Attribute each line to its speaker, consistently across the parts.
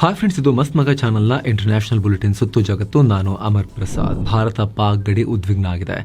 Speaker 1: Hi friends, ಇದು ಮಸ್ತ್ ಮಗ ಚಾನಲ್ನ ಇಂಟರ್ನ್ಯಾಷನಲ್ ಬುಲೆಟಿನ್ ಸುತ್ತು ಜಗತ್ತು. ನಾನು ಅಮರ್ ಪ್ರಸಾದ್. ಭಾರತ ಪಾಕ್ ಗಡಿ ಉದ್ವಿಗ್ನ ಆಗಿದೆ.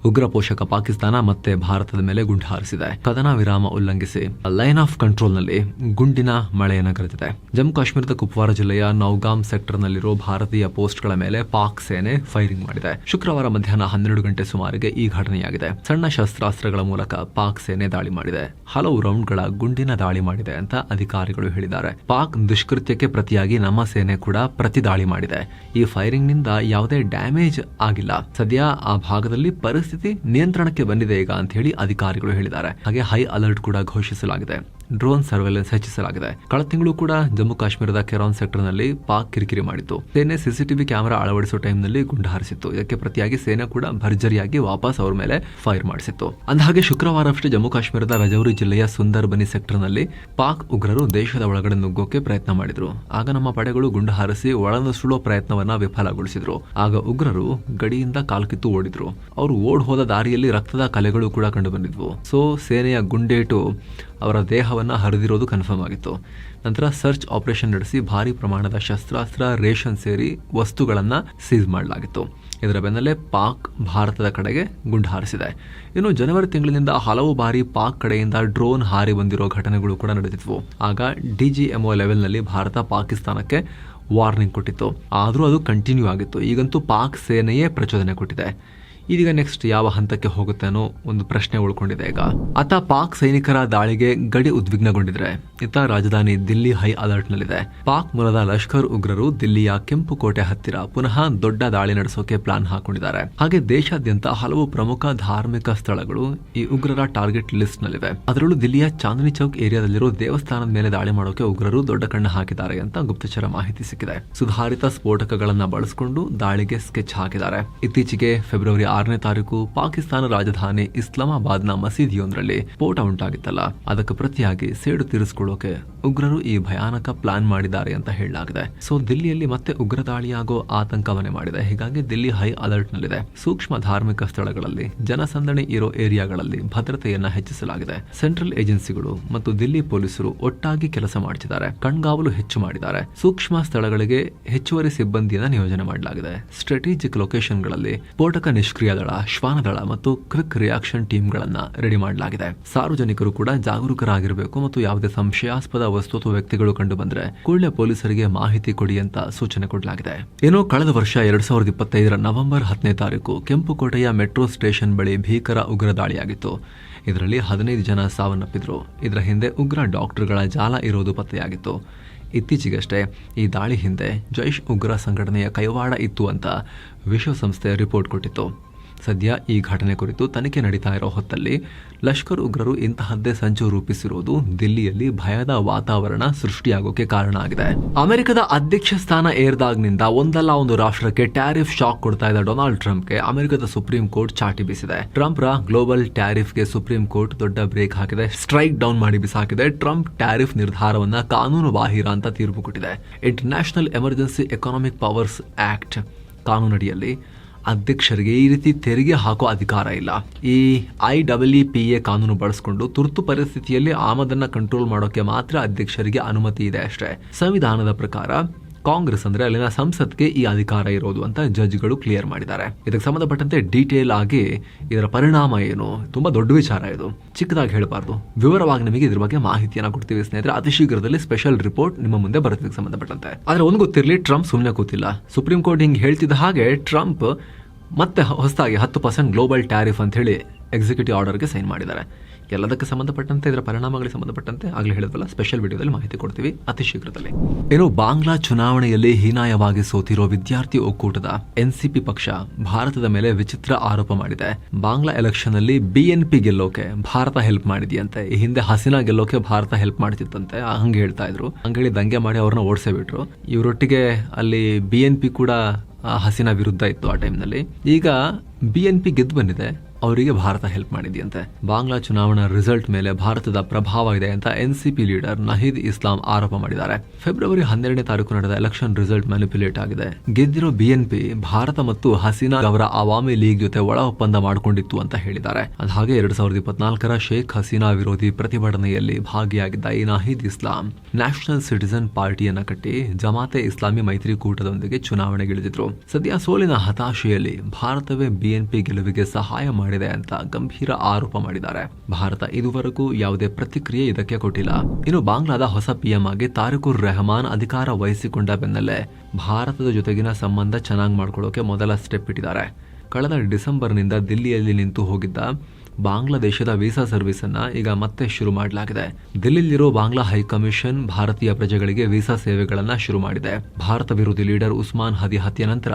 Speaker 1: ಉಗ್ರ ಪೋಷಕ ಪಾಕಿಸ್ತಾನ ಮತ್ತೆ ಭಾರತದ ಮೇಲೆ ಗುಂಡು ಹಾರಿಸಿದೆ. ಕದನ ವಿರಾಮ ಉಲ್ಲಂಘಿಸಿ ಲೈನ್ ಆಫ್ ಕಂಟ್ರೋಲ್ನಲ್ಲಿ ಗುಂಡಿನ ಮಳೆಯನ್ನು ಕರೆದಿದೆ. ಜಮ್ಮು ಕಾಶ್ಮೀರದ ಕುಪ್ವಾರ ಜಿಲ್ಲೆಯ ನೌಗಾಮ್ ಸೆಕ್ಟರ್ನಲ್ಲಿರೋ ಭಾರತೀಯ ಪೋಸ್ಟ್ಗಳ ಮೇಲೆ ಪಾಕ್ ಸೇನೆ ಫೈರಿಂಗ್ ಮಾಡಿದೆ. ಶುಕ್ರವಾರ ಮಧ್ಯಾಹ್ನ 12 ಗಂಟೆ ಸುಮಾರಿಗೆ ಈ ಘಟನೆಯಾಗಿದೆ. ಸಣ್ಣ ಶಸ್ತ್ರಾಸ್ತ್ರಗಳ ಮೂಲಕ ಪಾಕ್ ಸೇನೆ ದಾಳಿ ಮಾಡಿದೆ. ಹಲವು ರೌಂಡ್ಗಳ ಗುಂಡಿನ ದಾಳಿ ಮಾಡಿದೆ ಅಂತ ಅಧಿಕಾರಿಗಳು ಹೇಳಿದ್ದಾರೆ. ಪಾಕ್ ದುಷ್ಕೃತ್ಯಕ್ಕೆ ಪ್ರತಿಯಾಗಿ ನಮ್ಮ ಸೇನೆ ಕೂಡ ಪ್ರತಿ ದಾಳಿ ಮಾಡಿದೆ. ಈ ಫೈರಿಂಗ್ ನಿಂದ ಯಾವುದೇ ಡ್ಯಾಮೇಜ್ ಆಗಿಲ್ಲ. ಸದ್ಯ ಆ ಭಾಗದಲ್ಲಿ ಪರಿಸ್ಥಿತಿ ನಿಯಂತ್ರಣಕ್ಕೆ ಬಂದಿದೆ ಈಗ ಅಂತ ಹೇಳಿ ಅಧಿಕಾರಿಗಳು ಹೇಳಿದ್ದಾರೆ. ಹಾಗೆ ಹೈ ಅಲರ್ಟ್ ಕೂಡ ಘೋಷಿಸಲಾಗಿದೆ. ಡ್ರೋನ್ ಸರ್ವೆಲೆನ್ಸ್ ಹೆಚ್ಚಿಸಲಾಗಿದೆ. ಕಳೆದ ತಿಂಗಳು ಕೂಡ ಜಮ್ಮು ಕಾಶ್ಮೀರದ ಕೆರಾನ್ ಸೆಕ್ಟರ್ ನಲ್ಲಿ ಪಾಕ್ ಕಿರಿಕಿರಿ ಮಾಡಿತ್ತು. ಸೇನೆ ಸಿಸಿಟಿವಿ ಕ್ಯಾಮೆರಾ ಅಳವಡಿಸುವ ಟೈಮ್ ನಲ್ಲಿ ಗುಂಡು ಹಾರಿಸಿತ್ತು. ಇದಕ್ಕೆ ಪ್ರತಿಯಾಗಿ ಸೇನೆ ಕೂಡ ಭರ್ಜರಿಯಾಗಿ ವಾಪಸ್ ಅವರ ಮೇಲೆ ಫೈರ್ ಮಾಡಿಸಿತ್ತು. ಅಂದಹಾಗೆ ಶುಕ್ರವಾರವಷ್ಟೇ ಜಮ್ಮು ಕಾಶ್ಮೀರದ ರಜೌರಿ ಜಿಲ್ಲೆಯ ಸುಂದರ್ಬನಿ ಸೆಕ್ಟರ್ ನಲ್ಲಿ ಪಾಕ್ ಉಗ್ರರು ದೇಶದ ಒಳಗಡೆ ನುಗ್ಗೋಕೆ ಪ್ರಯತ್ನ ಮಾಡಿದ್ರು. ಆಗ ನಮ್ಮ ಪಡೆಗಳು ಗುಂಡು ಹಾರಿಸಿ ಒಳನುಸುಳುವ ಪ್ರಯತ್ನವನ್ನ ವಿಫಲಗೊಳಿಸಿದ್ರು. ಆಗ ಉಗ್ರರು ಗಡಿಯಿಂದ ಕಾಲ್ಕಿತ್ತು ಓಡಿದ್ರು. ಅವರು ಓಡ್ ಹೋದ ದಾರಿಯಲ್ಲಿ ರಕ್ತದ ಕಲೆಗಳು ಕೂಡ ಕಂಡು ಬಂದಿದ್ವು. ಸೊ ಸೇನೆಯ ಗುಂಡೇಟು ಅವರ ದೇಹವನ್ನ ಹರಿದಿರೋದು ಕನ್ಫರ್ಮ್ ಆಗಿತ್ತು. ನಂತರ ಸರ್ಚ್ ಆಪರೇಷನ್ ನಡೆಸಿ ಭಾರಿ ಪ್ರಮಾಣದ ಶಸ್ತ್ರಾಸ್ತ್ರ, ರೇಷನ್ ಸೇರಿ ವಸ್ತುಗಳನ್ನ ಸೀಸ್ ಮಾಡಲಾಗಿತ್ತು. ಇದರ ಬೆನ್ನಲ್ಲೇ ಪಾಕ್ ಭಾರತದ ಕಡೆಗೆ ಗುಂಡು ಹಾರಿಸಿದೆ. ಇನ್ನು ಜನವರಿ ತಿಂಗಳಿನಿಂದ ಹಲವು ಬಾರಿ ಪಾಕ್ ಕಡೆಯಿಂದ ಡ್ರೋನ್ ಹಾರಿ ಬಂದಿರೋ ಘಟನೆಗಳು ಕೂಡ ನಡೆದಿದ್ವು. ಆಗ DGMO ಲೆವೆಲ್ನಲ್ಲಿ ಭಾರತ ಪಾಕಿಸ್ತಾನಕ್ಕೆ ವಾರ್ನಿಂಗ್ ಕೊಟ್ಟಿತ್ತು. ಆದರೂ ಅದು ಕಂಟಿನ್ಯೂ ಆಗಿತ್ತು. ಈಗಂತೂ ಪಾಕ್ ಸೇನೆಯೇ ಪ್ರಚೋದನೆ ಕೊಟ್ಟಿದೆ. ಇದೀಗ ನೆಕ್ಸ್ಟ್ ಯಾವ ಹಂತಕ್ಕೆ ಹೋಗುತ್ತೆ ಅನ್ನೋ ಒಂದು ಪ್ರಶ್ನೆ ಉಳ್ಕೊಂಡಿದೆ. ಈಗ ಅತ್ತ ಪಾಕ್ ಸೈನಿಕರ ದಾಳಿಗೆ ಗಡಿ ಉದ್ವಿಗ್ನಗೊಂಡಿದ್ರೆ, ಇತ್ತ ರಾಜಧಾನಿ ದಿಲ್ಲಿ ಹೈ ಅಲರ್ಟ್ ನಲ್ಲಿದೆ. ಪಾಕ್ ಮೂಲದ ಲಷ್ಕರ್ ಉಗ್ರರು ದಿಲ್ಲಿಯ ಕೆಂಪು ಕೋಟೆ ಹತ್ತಿರ ಪುನಃ ದೊಡ್ಡ ದಾಳಿ ನಡೆಸೋಕೆ ಪ್ಲಾನ್ ಹಾಕೊಂಡಿದ್ದಾರೆ. ಹಾಗೆ ದೇಶಾದ್ಯಂತ ಹಲವು ಪ್ರಮುಖ ಧಾರ್ಮಿಕ ಸ್ಥಳಗಳು ಈ ಉಗ್ರರ ಟಾರ್ಗೆಟ್ ಲಿಸ್ಟ್ ನಲ್ಲಿವೆ. ಅದರಲ್ಲೂ ದಿಲ್ಲಿಯ ಚಾಂದನಿ ಚೌಕ್ ಏರಿಯಾದಲ್ಲಿರೋ ದೇವಸ್ಥಾನದ ಮೇಲೆ ದಾಳಿ ಮಾಡೋಕೆ ಉಗ್ರರು ದೊಡ್ಡ ಕಣ್ಣು ಹಾಕಿದ್ದಾರೆ ಅಂತ ಗುಪ್ತಚರ ಮಾಹಿತಿ ಸಿಕ್ಕಿದೆ. ಸುಧಾರಿತ ಸ್ಫೋಟಕಗಳನ್ನ ಬಳಸಿಕೊಂಡು ದಾಳಿಗೆ ಸ್ಕೆಚ್ ಹಾಕಿದ್ದಾರೆ. ಇತ್ತೀಚೆಗೆ ಫೆಬ್ರವರಿ 6ನೇ ತಾರೀಕು ಪಾಕಿಸ್ತಾನ ರಾಜಧಾನಿ ಇಸ್ಲಾಮಾಬಾದ್ನ ಮಸೀದಿಯೊಂದರಲ್ಲಿ ಸ್ಫೋಟ ಉಂಟಾಗಿತ್ತಲ್ಲ, ಅದಕ್ಕೆ ಪ್ರತಿಯಾಗಿ ಸೇಡು ತೀರಿಸಿಕೊಳ್ಳೋಕೆ ಉಗ್ರರು ಈ ಭಯಾನಕ ಪ್ಲಾನ್ ಮಾಡಿದ್ದಾರೆ ಅಂತ ಹೇಳಲಾಗಿದೆ. ಸೊ ದಿಲ್ಲಿಯಲ್ಲಿ ಮತ್ತೆ ಉಗ್ರ ದಾಳಿಯಾಗೋ ಆತಂಕ ಮನೆ ಮಾಡಿದೆ. ಹೀಗಾಗಿ ದಿಲ್ಲಿ ಹೈ ಅಲರ್ಟ್ ನಲ್ಲಿದೆ. ಸೂಕ್ಷ್ಮ ಧಾರ್ಮಿಕ ಸ್ಥಳಗಳಲ್ಲಿ, ಜನಸಂದಣಿ ಇರೋ ಏರಿಯಾಗಳಲ್ಲಿ ಭದ್ರತೆಯನ್ನ ಹೆಚ್ಚಿಸಲಾಗಿದೆ. ಸೆಂಟ್ರಲ್ ಏಜೆನ್ಸಿಗಳು ಮತ್ತು ದಿಲ್ಲಿ ಪೊಲೀಸರು ಒಟ್ಟಾಗಿ ಕೆಲಸ ಮಾಡುತ್ತಿದ್ದಾರೆ. ಕಣ್ಗಾವಲು ಹೆಚ್ಚು ಮಾಡಿದ್ದಾರೆ. ಸೂಕ್ಷ್ಮ ಸ್ಥಳಗಳಿಗೆ ಹೆಚ್ಚುವರಿ ಸಿಬ್ಬಂದಿಯನ್ನ ನಿಯೋಜನೆ ಮಾಡಲಾಗಿದೆ. ಸ್ಟ್ರಾಟಜಿಕ್ ಲೊಕೇಶನ್ಗಳಲ್ಲಿ ಸ್ಫೋಟಕ ನಿಷ್ಕ್ರಿಯ ದಳ, ಶ್ವಾನದಳ ಮತ್ತು ಕ್ವಿಕ್ ರಿಯಾಕ್ಷನ್ ಟೀಮ್ಗಳನ್ನ ರೆಡಿ ಮಾಡಲಾಗಿದೆ. ಸಾರ್ವಜನಿಕರು ಕೂಡ ಜಾಗರೂಕರಾಗಿರಬೇಕು ಮತ್ತು ಯಾವುದೇ ಸಂಶಯಾಸ್ಪದ ವಸ್ತು ಅಥವಾ ವ್ಯಕ್ತಿಗಳು ಕಂಡು ಬಂದ್ರೆ ಕೂಡಲೇ ಪೊಲೀಸರಿಗೆ ಮಾಹಿತಿ ಕೊಡಿ ಅಂತ ಸೂಚನೆ ಕೊಡಲಾಗಿದೆ. ಏನೋ ಕಳೆದ ವರ್ಷ 2025 ನವೆಂಬರ್ 10ನೇ ತಾರೀಕು ಕೆಂಪುಕೋಟೆಯ ಮೆಟ್ರೋ ಸ್ಟೇಷನ್ ಬಳಿ ಭೀಕರ ಉಗ್ರ ದಾಳಿಯಾಗಿತ್ತು. ಇದರಲ್ಲಿ 15 ಜನ ಸಾವನ್ನಪ್ಪಿದ್ರು. ಇದರ ಹಿಂದೆ ಉಗ್ರ ಡಾಕ್ಟರ್ಗಳ ಜಾಲ ಇರೋದು ಪತ್ತೆಯಾಗಿತ್ತು. ಇತ್ತೀಚೆಗಷ್ಟೇ ಈ ದಾಳಿ ಹಿಂದೆ ಜೈಷ್ ಉಗ್ರ ಸಂಘಟನೆಯ ಕೈವಾಡ ಇತ್ತು ಅಂತ ವಿಶ್ವಸಂಸ್ಥೆ ರಿಪೋರ್ಟ್ ಕೊಟ್ಟಿತ್ತು. ಸದ್ಯ ಈ ಘಟನೆ ಕುರಿತು ತನಿಖೆ ನಡೀತಾ ಇರೋ ಹೊತ್ತಲ್ಲಿ ಲಷ್ಕರ್ ಉಗ್ರರು ಇಂತಹದ್ದೇ ಸಂಚು ರೂಪಿಸಿರುವುದು ದಿಲ್ಲಿಯಲ್ಲಿ ಭಯದ ವಾತಾವರಣ ಸೃಷ್ಟಿಯಾಗೋಕೆ ಕಾರಣ ಆಗಿದೆ. ಅಮೆರಿಕದ ಅಧ್ಯಕ್ಷ ಸ್ಥಾನ ಏರ್ದಾಗ್ನಿಂದ ಒಂದಲ್ಲ ಒಂದು ರಾಷ್ಟ್ರಕ್ಕೆ ಟ್ಯಾರಿಫ್ ಶಾಕ್ ಕೊಡ್ತಾ ಇದ್ದ ಡೊನಾಲ್ಡ್ ಟ್ರಂಪ್ಗೆ ಅಮೆರಿಕದ ಸುಪ್ರೀಂ ಕೋರ್ಟ್ ಚಾಟಿ ಬೀಸಿದೆ. ಟ್ರಂಪ್ ರ ಗ್ಲೋಬಲ್ ಟ್ಯಾರಿಫ್ಗೆ ಸುಪ್ರೀಂ ಕೋರ್ಟ್ ದೊಡ್ಡ ಬ್ರೇಕ್ ಹಾಕಿದೆ. ಸ್ಟ್ರೈಕ್ ಡೌನ್ ಮಾಡಿ ಬಿಸಾಕಿದೆ. ಟ್ರಂಪ್ ಟ್ಯಾರಿಫ್ ನಿರ್ಧಾರವನ್ನ ಕಾನೂನು ಬಾಹಿರ ಅಂತ ತೀರ್ಪು ಕೊಟ್ಟಿದೆ. International emergency economic powers act ಕಾನೂನಡಿಯಲ್ಲಿ ಅಧ್ಯಕ್ಷರಿಗೆ ಈ ರೀತಿ ತೆರಿಗೆ ಹಾಕೋ ಅಧಿಕಾರ ಇಲ್ಲ. ಈ IEEPA ಕಾನೂನು ಬಳಸಿಕೊಂಡು ತುರ್ತು ಪರಿಸ್ಥಿತಿಯಲ್ಲಿ ಆಮದನ್ನ ಕಂಟ್ರೋಲ್ ಮಾಡೋಕೆ ಮಾತ್ರ ಅಧ್ಯಕ್ಷರಿಗೆ ಅನುಮತಿ ಇದೆ ಅಷ್ಟೇ. ಸಂವಿಧಾನದ ಪ್ರಕಾರ ಕಾಂಗ್ರೆಸ್ ಅಂದ್ರೆ ಅಲ್ಲಿನ ಸಂಸತ್ಗೆ ಈ ಅಧಿಕಾರ ಇರೋದು ಅಂತ ಜಡ್ಜ್ಗಳು ಕ್ಲಿಯರ್ ಮಾಡಿದ್ದಾರೆ. ಇದಕ್ಕೆ ಸಂಬಂಧಪಟ್ಟಂತೆ ಡೀಟೇಲ್ ಆಗಿ ಇದರ ಪರಿಣಾಮ ಏನು, ತುಂಬಾ ದೊಡ್ಡ ವಿಚಾರ ಇದು, ಚಿಕ್ಕದಾಗಿ ಹೇಳಬಾರ್ದು. ವಿವರವಾಗಿ ನಿಮಗೆ ಇದ್ರ ಬಗ್ಗೆ ಮಾಹಿತಿಯನ್ನ ಕೊಡ್ತೀವಿ ಸ್ನೇಹಿತರೆ. ಅತಿ ಶೀಘ್ರದಲ್ಲಿ ಸ್ಪೆಷಲ್ ರಿಪೋರ್ಟ್ ನಿಮ್ಮ ಮುಂದೆ ಬರುತ್ತೆ ಸಂಬಂಧಪಟ್ಟಂತೆ. ಆದ್ರೆ ಒಂದು ಗೊತ್ತಿರಲಿ, ಟ್ರಂಪ್ ಸುಮ್ಮನೆ ಕೂತಿಲ್ಲ. ಸುಪ್ರೀಂ ಕೋರ್ಟ್ ಹಿಂಗೆ ಹೇಳ್ತಿದ್ದ ಹಾಗೆ ಟ್ರಂಪ್ ಮತ್ತೆ ಹೊಸದಾಗಿ 10% ಗ್ಲೋಬಲ್ ಟ್ಯಾರಿಫ್ ಅಂತ ಹೇಳಿ ಎಕ್ಸಿಕ್ಯೂಟಿವ್ ಆರ್ಡರ್ಗೆ ಸೈನ್ ಮಾಡಿದ್ದಾರೆ. ಎಲ್ಲದಕ್ಕೆ ಸಂಬಂಧಪಟ್ಟಂತೆ ಇದರ ಪರಿಣಾಮಗಳಿಗೆ ಸಂಬಂಧಪಟ್ಟಂತೆ ಆಗಲೇ ಹೇಳಿದ್ವಲ್ಲ, ಸ್ಪೆಷಲ್ ವಿಡಿಯೋದಲ್ಲಿ ಮಾಹಿತಿ ಕೊಡ್ತೀವಿ ಅತಿ ಶೀಘ್ರದಲ್ಲಿ. ಏನು ಬಾಂಗ್ಲಾ ಚುನಾವಣೆಯಲ್ಲಿ ಹೀನಾಯವಾಗಿ ಸೋತಿರೋ ವಿದ್ಯಾರ್ಥಿ ಒಕ್ಕೂಟದ NCP ಪಕ್ಷ ಭಾರತದ ಮೇಲೆ ವಿಚಿತ್ರ ಆರೋಪ ಮಾಡಿದೆ. ಬಾಂಗ್ಲಾ ಎಲೆಕ್ಷನ್ ಅಲ್ಲಿ BNP ಗೆಲ್ಲೋಕೆ ಭಾರತ ಹೆಲ್ಪ್ ಮಾಡಿದೆಯಂತೆ. ಈ ಹಿಂದೆ ಹಸೀನಾ ಗೆಲ್ಲೋಕೆ ಭಾರತ ಹೆಲ್ಪ್ ಮಾಡ್ತಿತ್ತಂತೆ, ಹಂಗೆ ಹೇಳ್ತಾ ಇದ್ರು. ಹಂಗೇಳಿ ದಂಗೆ ಮಾಡಿ ಅವ್ರನ್ನ ಓಡಿಸೇ ಬಿಟ್ರು. ಇವರೊಟ್ಟಿಗೆ ಅಲ್ಲಿ BNP ಕೂಡ ಹಸೀನಾ ವಿರುದ್ಧ ಇತ್ತು ಆ ಟೈಮ್ನಲ್ಲಿ. ಈಗ BNP ಗೆದ್ದು ಬಂದಿದೆ, ಅವರಿಗೆ ಭಾರತ ಹೆಲ್ಪ್ ಮಾಡಿದೆಯಂತೆ. ಬಾಂಗ್ಲಾ ಚುನಾವಣಾ ರಿಸಲ್ಟ್ ಮೇಲೆ ಭಾರತದ ಪ್ರಭಾವ ಇದೆ ಅಂತ ಎನ್ಸಿಪಿ ಲೀಡರ್ ನಹೀದ್ ಇಸ್ಲಾಂ ಆರೋಪ ಮಾಡಿದ್ದಾರೆ. ಫೆಬ್ರವರಿ 12ನೇ ತಾರೀಕು ನಡೆದ ಎಲೆಕ್ಷನ್ ರಿಸಲ್ಟ್ ಮ್ಯಾನಿಪ್ಯುಲೇಟ್ ಆಗಿದೆ. ಗೆದ್ದಿರೋ ಬಿಎನ್ಪಿ ಭಾರತ ಮತ್ತು ಹಸೀನಾ ಅವರ ಅವಾಮಿ ಲೀಗ್ ಜೊತೆ ಒಳ ಒಪ್ಪಂದ ಮಾಡಿಕೊಂಡಿತ್ತು ಅಂತ ಹೇಳಿದ್ದಾರೆ. ಅದ ಹಾಗೆ 2014ರ ಶೇಖ್ ಹಸೀನಾ ವಿರೋಧಿ ಪ್ರತಿಭಟನೆಯಲ್ಲಿ ಭಾಗಿಯಾಗಿದ್ದ ಈ ನಹೀದ್ ಇಸ್ಲಾಂ ನ್ಯಾಷನಲ್ ಸಿಟಿಜನ್ ಪಾರ್ಟಿಯನ್ನ ಕಟ್ಟಿ ಜಮಾತೆ ಇಸ್ಲಾಮಿ ಮೈತ್ರಿಕೂಟದೊಂದಿಗೆ ಚುನಾವಣೆಗಿಳಿದಿದ್ರು. ಸದ್ಯ ಸೋಲಿನ ಹತಾಶೆಯಲ್ಲಿ ಭಾರತವೇ ಬಿಎನ್ಪಿ ಗೆಲುವಿಗೆ ಸಹಾಯ ಮಾಡಿದೆ ಅಂತ ಗಂಭೀರ ಆರೋಪ ಮಾಡಿದ್ದಾರೆ. ಭಾರತ ಇದುವರೆಗೂ ಯಾವುದೇ ಪ್ರತಿಕ್ರಿಯೆ ಇದಕ್ಕೆ ಕೊಟ್ಟಿಲ್ಲ. ಇನ್ನು ಬಾಂಗ್ಲಾದ ಹೊಸ ಪಿಎಂ ಆಗಿ ತಾರಿಕುರ್ ರೆಹಮಾನ್ ಅಧಿಕಾರ ವಹಿಸಿಕೊಂಡ ಬೆನ್ನಲ್ಲೇ ಭಾರತದ ಜೊತೆಗಿನ ಸಂಬಂಧ ಚೆನ್ನಾಗಿ ಮಾಡ್ಕೊಳ್ಳೋಕೆ ಮೊದಲ ಸ್ಟೆಪ್ ಇಟ್ಟಿದ್ದಾರೆ. ಕಳೆದ ಡಿಸೆಂಬರ್ನಿಂದ ದಿಲ್ಲಿಯಲ್ಲಿ ನಿಂತು ಹೋಗಿದ್ದ ಬಾಂಗ್ಲಾದೇಶದ ವೀಸಾ ಸರ್ವಿಸ್ ಅನ್ನ ಈಗ ಮತ್ತೆ ಶುರು ಮಾಡಲಾಗಿದೆ. ದಿಲ್ಲಿಯಲ್ಲಿರೋ ಬಾಂಗ್ಲಾ ಹೈಕಮಿಷನ್ ಭಾರತೀಯ ಪ್ರಜೆಗಳಿಗೆ ವೀಸಾ ಸೇವೆಗಳನ್ನ ಶುರು ಮಾಡಿದೆ. ಭಾರತ ವಿರೋಧಿ ಲೀಡರ್ ಉಸ್ಮಾನ್ ಹದಿ ಹತ್ಯೆ ನಂತರ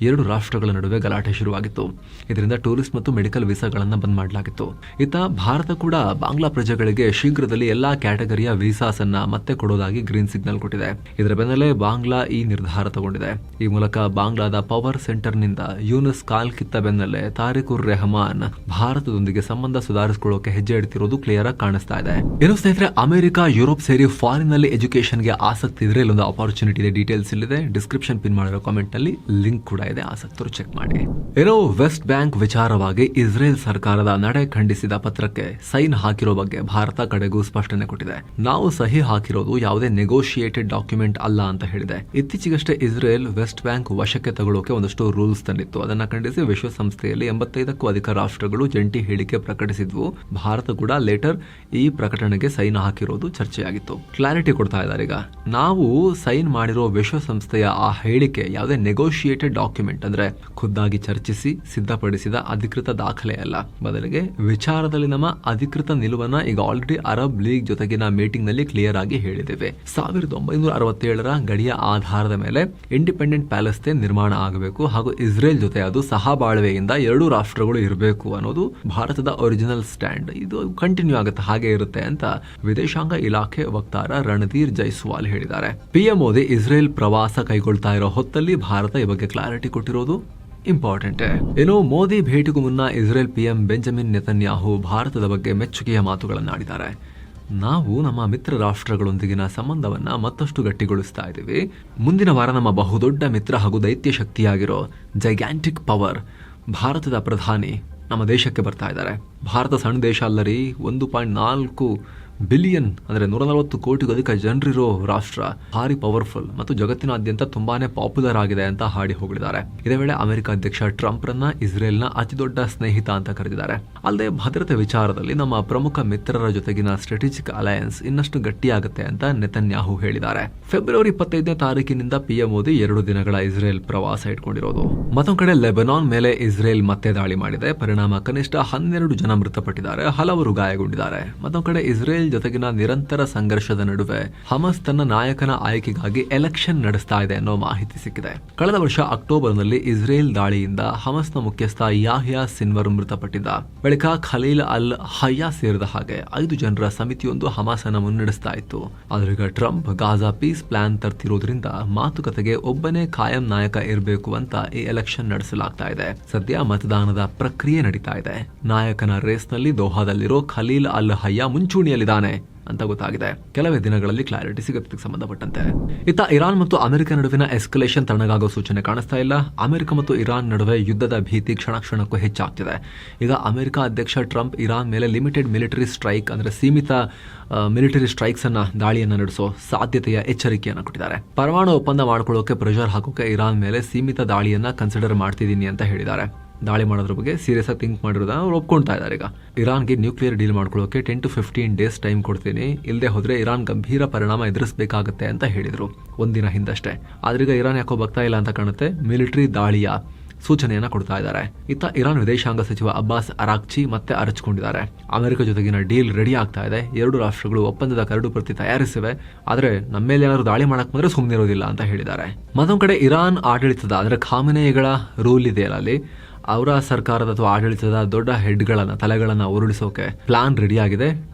Speaker 1: 2 ರಾಷ್ಟ್ರಗಳ ನಡುವೆ ಗಲಾಟೆ ಶುರುವಾಗಿತ್ತು. ಇದರಿಂದ ಟೂರಿಸ್ಟ್ ಮತ್ತು ಮೆಡಿಕಲ್ ವೀಸಾಗಳನ್ನು ಬಂದ್ ಮಾಡಲಾಗಿತ್ತು. ಇತ್ತ ಭಾರತ ಕೂಡ ಬಾಂಗ್ಲಾ ಪ್ರಜೆಗಳಿಗೆ ಶೀಘ್ರದಲ್ಲಿ ಎಲ್ಲಾ ಕ್ಯಾಟಗರಿಯ ವೀಸಾಸ್ ಅನ್ನ ಮತ್ತೆ ಕೊಡೋದಾಗಿ ಗ್ರೀನ್ ಸಿಗ್ನಲ್ ಕೊಟ್ಟಿದೆ. ಇದರ ಬೆನ್ನಲ್ಲೇ ಬಾಂಗ್ಲಾ ಈ ನಿರ್ಧಾರ ತಗೊಂಡಿದೆ. ಈ ಮೂಲಕ ಬಾಂಗ್ಲಾದ ಪವರ್ ಸೆಂಟರ್ ನಿಂದ ಯೂನುಸ್ ಕಾಲ್ ಕಿತ್ತ ಬೆನ್ನಲ್ಲೇ ತಾರಿಕುರ್ ರೆಹಮಾನ್ ಭಾರತದೊಂದಿಗೆ ಸಂಬಂಧ ಸುಧಾರಿಸಿಕೊಳ್ಳೋಕೆ ಹೆಜ್ಜೆ ಇಡ್ತಿರೋದು ಕ್ಲಿಯರ್ ಆಗಿ ಕಾಣಿಸ್ತಾ ಇದೆ. ಏನು ಸ್ನೇಹಿತರೆ, ಅಮೆರಿಕ, ಯುರೋಪ್ ಸೇರಿ ಫಾರಿನ್ ನಲ್ಲಿ ಎಜುಕೇಶನ್ಗೆ ಆಸಕ್ತಿ ಇದ್ರೆ ಇಲ್ಲೊಂದು ಅಪಾರ್ಚುನಿಟಿ ಇದೆ. ಡೀಟೇಲ್ಸ್ ಇಲ್ಲಿದೆ, ಡಿಸ್ಕ್ರಿಪ್ಷನ್ ಪಿನ್ ಮಾಡಿರೋ ಕಾಮೆಂಟ್ ನಲ್ಲಿ ಲಿಂಕ್ ಕೂಡ ಇದೆ, ಆಸಕ್ತರು ಚೆಕ್ ಮಾಡಿ. ಏನೋ ವೆಸ್ಟ್ ಬ್ಯಾಂಕ್ ವಿಚಾರವಾಗಿ ಇಸ್ರೇಲ್ ಸರ್ಕಾರದ ನಡೆ ಖಂಡಿಸಿದ ಪತ್ರಕ್ಕೆ ಸೈನ್ ಹಾಕಿರೋ ಬಗ್ಗೆ ಭಾರತ ಕಡೆಗೂ ಸ್ಪಷ್ಟನೆ ಕೊಟ್ಟಿದೆ. ನಾವು ಸಹಿ ಹಾಕಿರೋದು ಯಾವುದೇ ನೆಗೋಷಿಯೇಟೆಡ್ ಡಾಕ್ಯುಮೆಂಟ್ ಅಲ್ಲ ಅಂತ ಹೇಳಿದೆ. ಇತ್ತೀಚೆಗಷ್ಟೇ ಇಸ್ರೇಲ್ ವೆಸ್ಟ್ ಬ್ಯಾಂಕ್ ವಶಕ್ಕೆ ತಗೊಳ್ಳೋಕೆ ಒಂದಷ್ಟು ರೂಲ್ಸ್ ತಂದಿತ್ತು. ಅದನ್ನ ಖಂಡಿಸಿ ವಿಶ್ವಸಂಸ್ಥೆಯಲ್ಲಿ 85ಕ್ಕೂ ಅಧಿಕ ರಾಷ್ಟ್ರಗಳು ಜಂಟಿ ಹೇಳಿಕೆ ಪ್ರಕಟಿಸಿದ್ವು. ಭಾರತ ಕೂಡ ಲೇಟರ್ ಈ ಪ್ರಕಟಣೆಗೆ ಸೈನ್ ಹಾಕಿರೋದು ಚರ್ಚೆಯಾಗಿತ್ತು. ಕ್ಲಾರಿಟಿ ಕೊಡ್ತಾ ಇದ್ದಾರೆ. ಈಗ ನಾವು ಸೈನ್ ಮಾಡಿರೋ ವಿಶ್ವಸಂಸ್ಥೆಯ ಆ ಹೇಳಿಕೆ ಯಾವುದೇ ನೆಗೋಷಿಯೇಟೆಡ್ ಡಾಕ್ಯುಮೆಂಟ್ ಅಂದ್ರೆ ಖುದ್ದಾಗಿ ಚರ್ಚಿಸಿ ಸಿದ್ಧಪಡಿಸಿದ ಅಧಿಕೃತ ದಾಖಲೆ ಅಲ್ಲ. ಬದಲಿಗೆ ವಿಚಾರದಲ್ಲಿ ನಮ್ಮ ಅಧಿಕೃತ ನಿಲುವನ್ನ ಈಗ ಆಲ್ರೆಡಿ ಅರಬ್ ಲೀಗ್ ಜೊತೆಗಿನ ಮೀಟಿಂಗ್ ನಲ್ಲಿ ಕ್ಲಿಯರ್ ಆಗಿ ಹೇಳಿದ್ದೇವೆ. 1967ರ ಗಡಿಯ ಆಧಾರದ ಮೇಲೆ ಇಂಡಿಪೆಂಡೆಂಟ್ ಪ್ಯಾಲೆಸ್ತೇನ್ ನಿರ್ಮಾಣ ಆಗಬೇಕು ಹಾಗೂ ಇಸ್ರೇಲ್ ಜೊತೆ ಅದು ಸಹಬಾಳ್ವೆಯಿಂದ 2 ರಾಷ್ಟ್ರಗಳು ಇರಬೇಕು ಅನ್ನೋದು ಭಾರತದ ಒರಿಜಿನಲ್ ಸ್ಟ್ಯಾಂಡ್. ಇದು ಕಂಟಿನ್ಯೂ ಆಗುತ್ತೆ, ಹಾಗೆ ಇರುತ್ತೆ ಅಂತ ವಿದೇಶಾಂಗ ಇಲಾಖೆ ವಕ್ತಾರ ರಣಧೀರ್ ಜೈಸ್ವಾಲ್ ಹೇಳಿದ್ದಾರೆ. ಪಿಎಂ ಮೋದಿ ಇಸ್ರೇಲ್ ಪ್ರವಾಸ ಕೈಗೊಳ್ತಾ ಇರೋ ಹೊತ್ತಲ್ಲಿ ಭಾರತ ಈ ಬಗ್ಗೆ ಕ್ಲಾರಿಟಿ ಕೊಟ್ಟಿರೋದು ಇಂಪಾರ್ಟೆಂಟ್. ಏನೋ ಮೋದಿ ಭೇಟಿಗೂ ಮುನ್ನ ಇಸ್ರೇಲ್ ಪಿಎಂ ಬೆಂಜಮಿನ್ ನೆತನ್ಯಾಹು ಭಾರತದ ಬಗ್ಗೆ ಮೆಚ್ಚುಗೆಯ ಮಾತುಗಳನ್ನಾಡಿದ್ದಾರೆ. ನಾವು ನಮ್ಮ ಮಿತ್ರ ರಾಷ್ಟ್ರಗಳೊಂದಿಗಿನ ಸಂಬಂಧವನ್ನ ಮತ್ತಷ್ಟು ಗಟ್ಟಿಗೊಳಿಸ್ತಾ ಇದ್ದೀವಿ. ಮುಂದಿನ ವಾರ ನಮ್ಮ ಬಹುದೊಡ್ಡ ಮಿತ್ರ ಹಾಗೂ ದೈತ್ಯ ಶಕ್ತಿಯಾಗಿರೋ ಜೈಗ್ಯಾಂಟಿಕ್ ಪವರ್ ಭಾರತದ ಪ್ರಧಾನಿ ನಮ್ಮ ದೇಶಕ್ಕೆ ಬರ್ತಾ ಇದ್ದಾರೆ. ಭಾರತ ಸಣ್ಣ ದೇಶ ಅಲ್ಲರಿ, 1.4 ಬಿಲಿಯನ್ ಅಂದ್ರೆ 140 ಕೋಟಿಗೂ ಅಧಿಕ ಜನರಿರೋ ರಾಷ್ಟ್ರ, ಭಾರಿ ಪವರ್ಫುಲ್ ಮತ್ತು ಜಗತ್ತಿನಾದ್ಯಂತ ತುಂಬಾನೇ ಪಾಪ್ಯುಲರ್ ಆಗಿದೆ ಅಂತ ಹಾಡಿ ಹೋಗಿದ್ದಾರೆ. ಇದೇ ವೇಳೆ ಅಮೆರಿಕ ಅಧ್ಯಕ್ಷ ಟ್ರಂಪ್ ರನ್ನ ಇಸ್ರೇಲ್ನ ಅತಿದೊಡ್ಡ ಸ್ನೇಹಿತ ಅಂತ ಕರೆದಿದ್ದಾರೆ. ಅಲ್ಲದೆ ಭದ್ರತೆ ವಿಚಾರದಲ್ಲಿ ನಮ್ಮ ಪ್ರಮುಖ ಮಿತ್ರರ ಜೊತೆಗಿನ ಸ್ಟ್ರಾಟಜಿಕ್ ಅಲಯನ್ಸ್ ಇನ್ನಷ್ಟು ಗಟ್ಟಿಯಾಗುತ್ತೆ ಅಂತ ನೆತನ್ಯಾಹು ಹೇಳಿದ್ದಾರೆ. ಫೆಬ್ರವರಿ 25ನೇ ತಾರೀಕಿನಿಂದ ಪಿಎಂ ಮೋದಿ 2 ದಿನಗಳ ಇಸ್ರೇಲ್ ಪ್ರವಾಸ ಇಟ್ಕೊಂಡಿರೋದು. ಮತ್ತೊಂದು ಕಡೆ ಲೆಬನಾನ್ ಮೇಲೆ ಇಸ್ರೇಲ್ ಮತ್ತೆ ದಾಳಿ ಮಾಡಿದೆ. ಪರಿಣಾಮ ಕನಿಷ್ಠ 12 ಜನ ಮೃತಪಟ್ಟಿದ್ದಾರೆ, ಹಲವರು ಗಾಯಗೊಂಡಿದ್ದಾರೆ. ಮತ್ತೊಂದು ಕಡೆ ಇಸ್ರೇಲ್ ಜೊತೆಗಿನ ನಿರಂತರ ಸಂಘರ್ಷದ ನಡುವೆ ಹಮಸ್ ತನ್ನ ನಾಯಕನ ಆಯ್ಕೆಗಾಗಿ ಎಲೆಕ್ಷನ್ ನಡೆಸ್ತಾ ಇದೆ ಅನ್ನೋ ಮಾಹಿತಿ ಸಿಕ್ಕಿದೆ. ಕಳೆದ ವರ್ಷ ಅಕ್ಟೋಬರ್ನಲ್ಲಿ ಇಸ್ರೇಲ್ ದಾಳಿಯಿಂದ ಹಮಸ್ನ ಮುಖ್ಯಸ್ಥ ಯಾಹ್ಯಾ ಸಿನ್ವರ್ ಮೃತಪಟ್ಟಿದ್ದ ಬಳಿಕ ಖಲೀಲ್ ಅಲ್ ಹಯ್ಯಾ ಸೇರಿದ ಹಾಗೆ 5 ಜನರ ಸಮಿತಿಯೊಂದು ಹಮಾಸ್ ಅನ್ನು ಮುನ್ನಡೆಸ್ತಾ ಇತ್ತು. ಆದ್ರೆ ಈಗ ಟ್ರಂಪ್ ಗಾಜಾ ಪೀಸ್ ಪ್ಲಾನ್ ತರ್ತಿರೋದ್ರಿಂದ ಮಾತುಕತೆಗೆ ಒಬ್ಬನೇ ಖಾಯಂ ನಾಯಕ ಇರಬೇಕು ಅಂತ ಈ ಎಲೆಕ್ಷನ್ ನಡೆಸಲಾಗ್ತಾ ಇದೆ. ಸದ್ಯ ಮತದಾನದ ಪ್ರಕ್ರಿಯೆ ನಡೀತಾ ಇದೆ. ನಾಯಕನ ರೇಸ್ನಲ್ಲಿ ದೋಹಾದಲ್ಲಿರೋ ಖಲೀಲ್ ಅಲ್ ಹಯ್ಯಾ ಮುಂಚೂಣಿಯಲ್ಲಿದ್ದಾನೆ ಅಂತ ಗೊತ್ತಾಗಿದೆ. ಕೆಲವೇ ದಿನಗಳಲ್ಲಿ ಕ್ಲಾರಿಟಿ ಸಿಗುತ್ತೆ ಸಂಬಂಧಪಟ್ಟಂತೆ. ಇತ್ತ ಇರಾನ್ ಮತ್ತು ಅಮೆರಿಕ ನಡುವಿನ ಎಸ್ಕಲೇಷನ್ ತಣ್ಣಗಾಗೋ ಸೂಚನೆ ಕಾಣಿಸ್ತಾ ಇಲ್ಲ. ಅಮೆರಿಕ ಮತ್ತು ಇರಾನ್ ನಡುವೆ ಯುದ್ಧದ ಭೀತಿ ಕ್ಷಣ ಕ್ಷಣಕ್ಕೂ ಹೆಚ್ಚಾಗ್ತಿದೆ. ಈಗ ಅಮೆರಿಕ ಅಧ್ಯಕ್ಷ ಟ್ರಂಪ್ ಇರಾನ್ ಮೇಲೆ ಲಿಮಿಟೆಡ್ ಮಿಲಿಟರಿ ಸ್ಟ್ರೈಕ್ ಅಂದ್ರೆ ಸೀಮಿತ ಮಿಲಿಟರಿ ಸ್ಟ್ರೈಕ್ಸ್ ಅನ್ನ ದಾಳಿಯನ್ನ ನಡೆಸೋ ಸಾಧ್ಯತೆಯ ಎಚ್ಚರಿಕೆಯನ್ನು ಕೊಟ್ಟಿದ್ದಾರೆ. ಪರಮಾಣು ಒಪ್ಪಂದ ಮಾಡ್ಕೊಳ್ಳೋಕೆ ಪ್ರೆಷರ್ ಹಾಕೋಕೆ ಇರಾನ್ ಮೇಲೆ ಸೀಮಿತ ದಾಳಿಯನ್ನ ಕನ್ಸಿಡರ್ ಮಾಡ್ತಿದ್ದೀನಿ ಅಂತ ಹೇಳಿದ್ದಾರೆ. ದಾಳಿ ಮಾಡೋದ್ರ ಬಗ್ಗೆ ಸೀರಿಯಸ್ ಆಗಿ ಥಿಂಕ್ ಮಾಡಿರೋದನ್ನ ಅವ್ರು ಒಪ್ಕೊಳ್ತಾ ಇದ್ದಾರೆ. ಈಗ ಇರಾನ್ಗೆ ನ್ಯೂಕ್ಲಿಯರ್ ಡೀಲ್ ಮಾಡ್ಕೊಳ್ಳೋಕೆ 10 to 15 ಡೇಸ್ ಟೈಮ್ ಕೊಡ್ತೀನಿ, ಇಲ್ಲದೆ ಹೋದ್ರೆ ಇರಾನ್ ಗಂಭೀರ ಪರಿಣಾಮ ಎದುರಿಸಬೇಕಾಗತ್ತೆ ಅಂತ ಹೇಳಿದ್ರು ಒಂದಿನ ಹಿಂದಷ್ಟೇ. ಆದ್ರೀಗ ಇರಾನ್ ಯಾಕೋ ಬರ್ತಾ ಇಲ್ಲ ಅಂತ ಕಾಣುತ್ತೆ. ಮಿಲಿಟರಿ ದಾಳಿಯ ಸೂಚನೆಯನ್ನ ಕೊಡ್ತಾ ಇದ್ದಾರೆ. ಇತ್ತ ಇರಾನ್ ವಿದೇಶಾಂಗ ಸಚಿವ ಅಬ್ಬಾಸ್ ಅರಾಕ್ಚಿ ಮತ್ತೆ ಅರಚಿಕೊಂಡಿದ್ದಾರೆ. ಅಮೆರಿಕ ಜೊತೆಗಿನ ಡೀಲ್ ರೆಡಿ ಆಗ್ತಾ ಇದೆ. 2 ರಾಷ್ಟ್ರಗಳು ಒಪ್ಪಂದದ ಕರಡು ಪ್ರತಿ ತಯಾರಿಸಿವೆ. ಆದ್ರೆ ನಮ್ಮ ಮೇಲೆ ಏನಾದ್ರು ದಾಳಿ ಮಾಡಕ್ ಬಂದ್ರೆ ಸುಮ್ಮನಿರೋದಿಲ್ಲ ಅಂತ ಹೇಳಿದ್ದಾರೆ. ಮತ್ತೊಂದು ಕಡೆ ಇರಾನ್ ಆಡಳಿತದ ಅಂದ್ರೆ ಖಾಮಿನೇಯಿಗಳ ರೂಲ್ ಇದೆಯಲ್ಲ, ಅಲ್ಲಿ ಅವರ ಸರ್ಕಾರದ ಅಥವಾ ಆಡಳಿತದ ದೊಡ್ಡ ಹೆಡ್ಗಳನ್ನ ತಲೆಗಳನ್ನ ಉರುಳಿಸೋಕೆ ಪ್ಲಾನ್ ರೆಡಿ ಆಗಿದೆ.